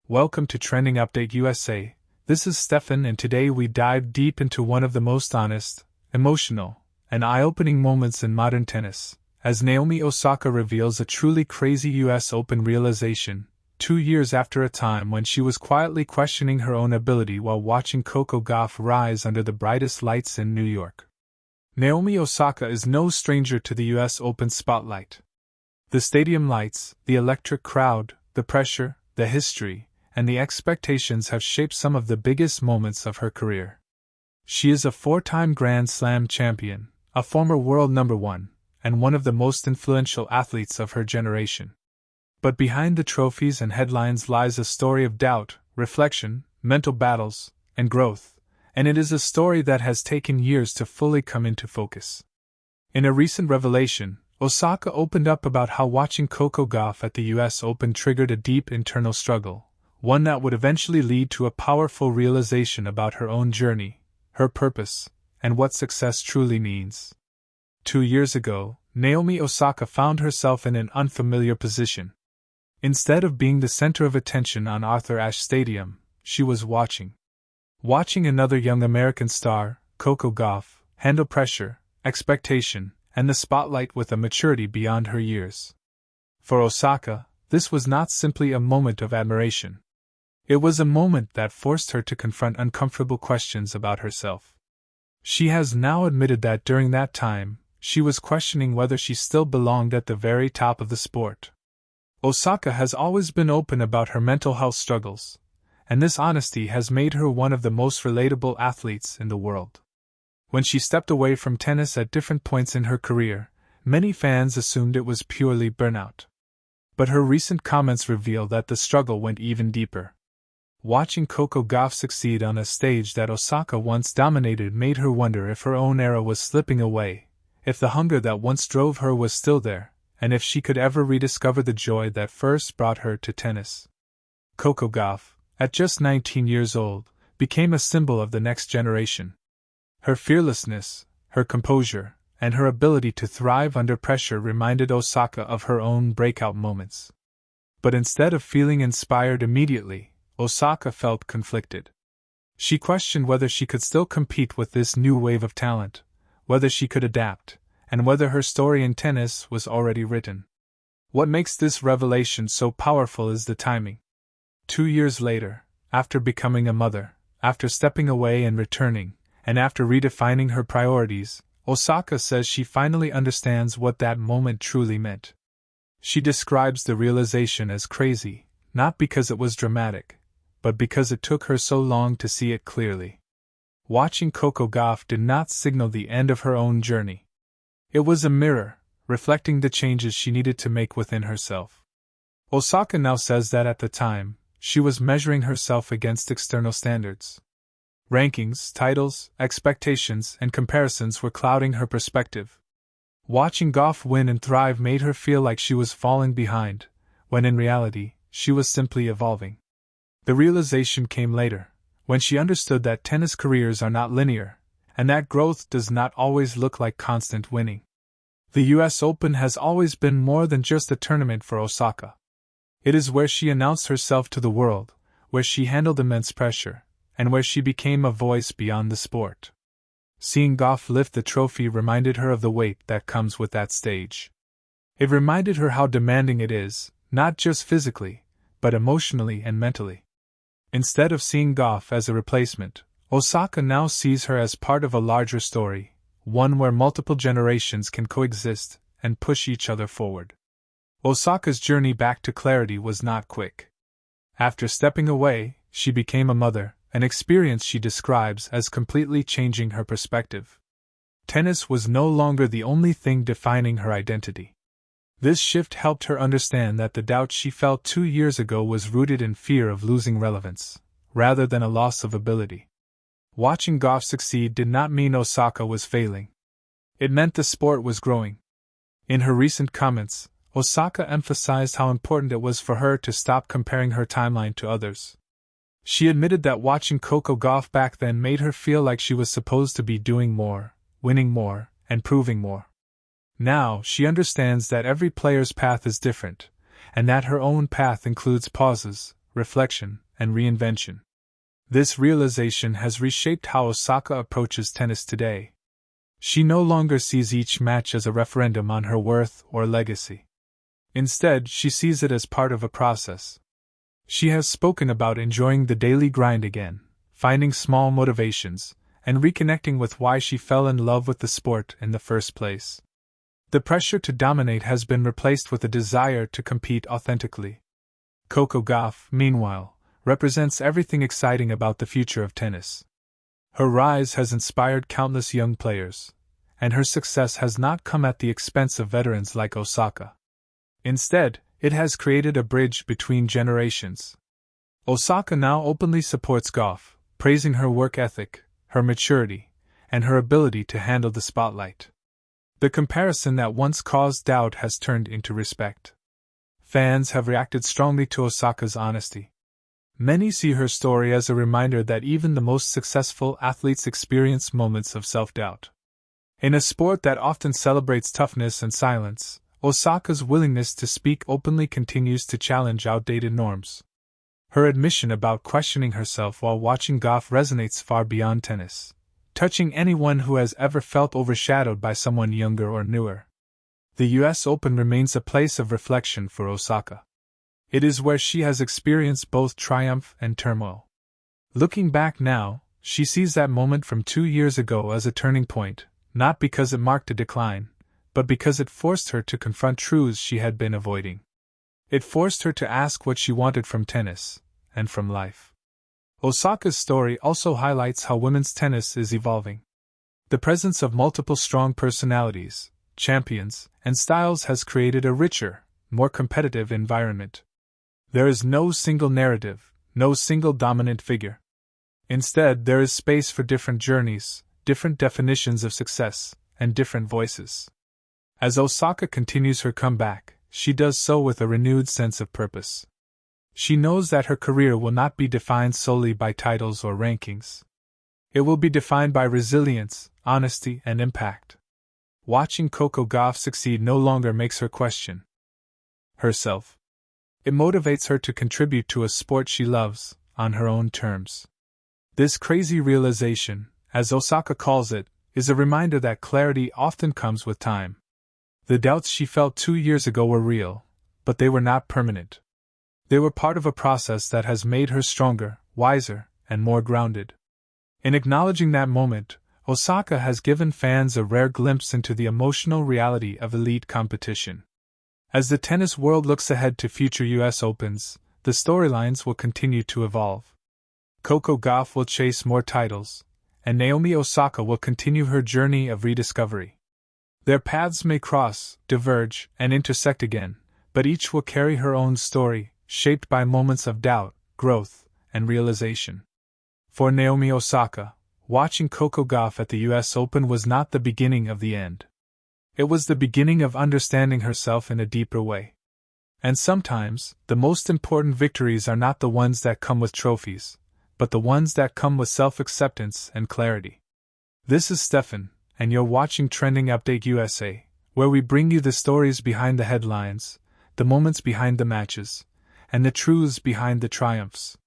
Welcome to Trending Update USA. This is Steffan, and today we dive deep into one of the most honest, emotional, and eye-opening moments in modern tennis, as Naomi Osaka reveals a truly crazy US Open realization, 2 years after a time when she was quietly questioning her own ability while watching Coco Gauff rise under the brightest lights in New York. Naomi Osaka is no stranger to the US Open spotlight. The stadium lights, the electric crowd, the pressure, the history, and the expectations have shaped some of the biggest moments of her career. She is a 4-time Grand Slam champion, a former world number 1, and one of the most influential athletes of her generation. But behind the trophies and headlines lies a story of doubt, reflection, mental battles, and growth, and it is a story that has taken years to fully come into focus. In a recent revelation, Osaka opened up about how watching Coco Gauff at the US Open triggered a deep internal struggle, one that would eventually lead to a powerful realization about her own journey, her purpose, and what success truly means. 2 years ago, Naomi Osaka found herself in an unfamiliar position. Instead of being the center of attention on Arthur Ashe Stadium, she was watching another young American star, Coco Gauff, handle pressure, expectation, and the spotlight with a maturity beyond her years. For Osaka, this was not simply a moment of admiration. It was a moment that forced her to confront uncomfortable questions about herself. She has now admitted that during that time, she was questioning whether she still belonged at the very top of the sport. Osaka has always been open about her mental health struggles, and this honesty has made her one of the most relatable athletes in the world. When she stepped away from tennis at different points in her career, many fans assumed it was purely burnout. But her recent comments reveal that the struggle went even deeper. Watching Coco Gauff succeed on a stage that Osaka once dominated made her wonder if her own era was slipping away, if the hunger that once drove her was still there, and if she could ever rediscover the joy that first brought her to tennis. Coco Gauff, at just 19 years old, became a symbol of the next generation. Her fearlessness, her composure, and her ability to thrive under pressure reminded Osaka of her own breakout moments. But instead of feeling inspired immediately, Osaka felt conflicted. She questioned whether she could still compete with this new wave of talent, whether she could adapt, and whether her story in tennis was already written. What makes this revelation so powerful is the timing. 2 years later, after becoming a mother, after stepping away and returning, and after redefining her priorities, Osaka says she finally understands what that moment truly meant. She describes the realization as crazy, not because it was dramatic, but because it took her so long to see it clearly. Watching Coco Gauff did not signal the end of her own journey. It was a mirror, reflecting the changes she needed to make within herself. Osaka now says that at the time, she was measuring herself against external standards. Rankings, titles, expectations, and comparisons were clouding her perspective. Watching Gauff win and thrive made her feel like she was falling behind, when in reality, she was simply evolving. The realization came later, when she understood that tennis careers are not linear, and that growth does not always look like constant winning. The US Open has always been more than just a tournament for Osaka. It is where she announced herself to the world, where she handled immense pressure, and where she became a voice beyond the sport. Seeing Gauff lift the trophy reminded her of the weight that comes with that stage. It reminded her how demanding it is, not just physically, but emotionally and mentally. Instead of seeing Gauff as a replacement, Osaka now sees her as part of a larger story, one where multiple generations can coexist and push each other forward. Osaka's journey back to clarity was not quick. After stepping away, she became a mother, an experience she describes as completely changing her perspective. Tennis was no longer the only thing defining her identity. This shift helped her understand that the doubt she felt 2 years ago was rooted in fear of losing relevance, rather than a loss of ability. Watching Gauff succeed did not mean Osaka was failing. It meant the sport was growing. In her recent comments, Osaka emphasized how important it was for her to stop comparing her timeline to others. She admitted that watching Coco Gauff back then made her feel like she was supposed to be doing more, winning more, and proving more. Now, she understands that every player's path is different, and that her own path includes pauses, reflection, and reinvention. This realization has reshaped how Osaka approaches tennis today. She no longer sees each match as a referendum on her worth or legacy. Instead, she sees it as part of a process. She has spoken about enjoying the daily grind again, finding small motivations, and reconnecting with why she fell in love with the sport in the first place. The pressure to dominate has been replaced with a desire to compete authentically. Coco Gauff, meanwhile, represents everything exciting about the future of tennis. Her rise has inspired countless young players, and her success has not come at the expense of veterans like Osaka. Instead, it has created a bridge between generations. Osaka now openly supports Gauff, praising her work ethic, her maturity, and her ability to handle the spotlight. The comparison that once caused doubt has turned into respect. Fans have reacted strongly to Osaka's honesty. Many see her story as a reminder that even the most successful athletes experience moments of self-doubt. In a sport that often celebrates toughness and silence, Osaka's willingness to speak openly continues to challenge outdated norms. Her admission about questioning herself while watching Gauff resonates far beyond tennis, touching anyone who has ever felt overshadowed by someone younger or newer. The US Open remains a place of reflection for Osaka. It is where she has experienced both triumph and turmoil. Looking back now, she sees that moment from 2 years ago as a turning point, not because it marked a decline, but because it forced her to confront truths she had been avoiding. It forced her to ask what she wanted from tennis, and from life. Osaka's story also highlights how women's tennis is evolving. The presence of multiple strong personalities, champions, and styles has created a richer, more competitive environment. There is no single narrative, no single dominant figure. Instead, there is space for different journeys, different definitions of success, and different voices. As Osaka continues her comeback, she does so with a renewed sense of purpose. She knows that her career will not be defined solely by titles or rankings. It will be defined by resilience, honesty, and impact. Watching Coco Gauff succeed no longer makes her question herself. It motivates her to contribute to a sport she loves, on her own terms. This crazy realization, as Osaka calls it, is a reminder that clarity often comes with time. The doubts she felt 2 years ago were real, but they were not permanent. They were part of a process that has made her stronger, wiser, and more grounded. In acknowledging that moment, Osaka has given fans a rare glimpse into the emotional reality of elite competition. As the tennis world looks ahead to future US Opens, the storylines will continue to evolve. Coco Gauff will chase more titles, and Naomi Osaka will continue her journey of rediscovery. Their paths may cross, diverge, and intersect again, but each will carry her own story, shaped by moments of doubt, growth, and realization. For Naomi Osaka, watching Coco Gauff at the US Open was not the beginning of the end. It was the beginning of understanding herself in a deeper way. And sometimes, the most important victories are not the ones that come with trophies, but the ones that come with self-acceptance and clarity. This is Steffan, and you're watching Trending Update USA, where we bring you the stories behind the headlines, the moments behind the matches, and the truths behind the triumphs.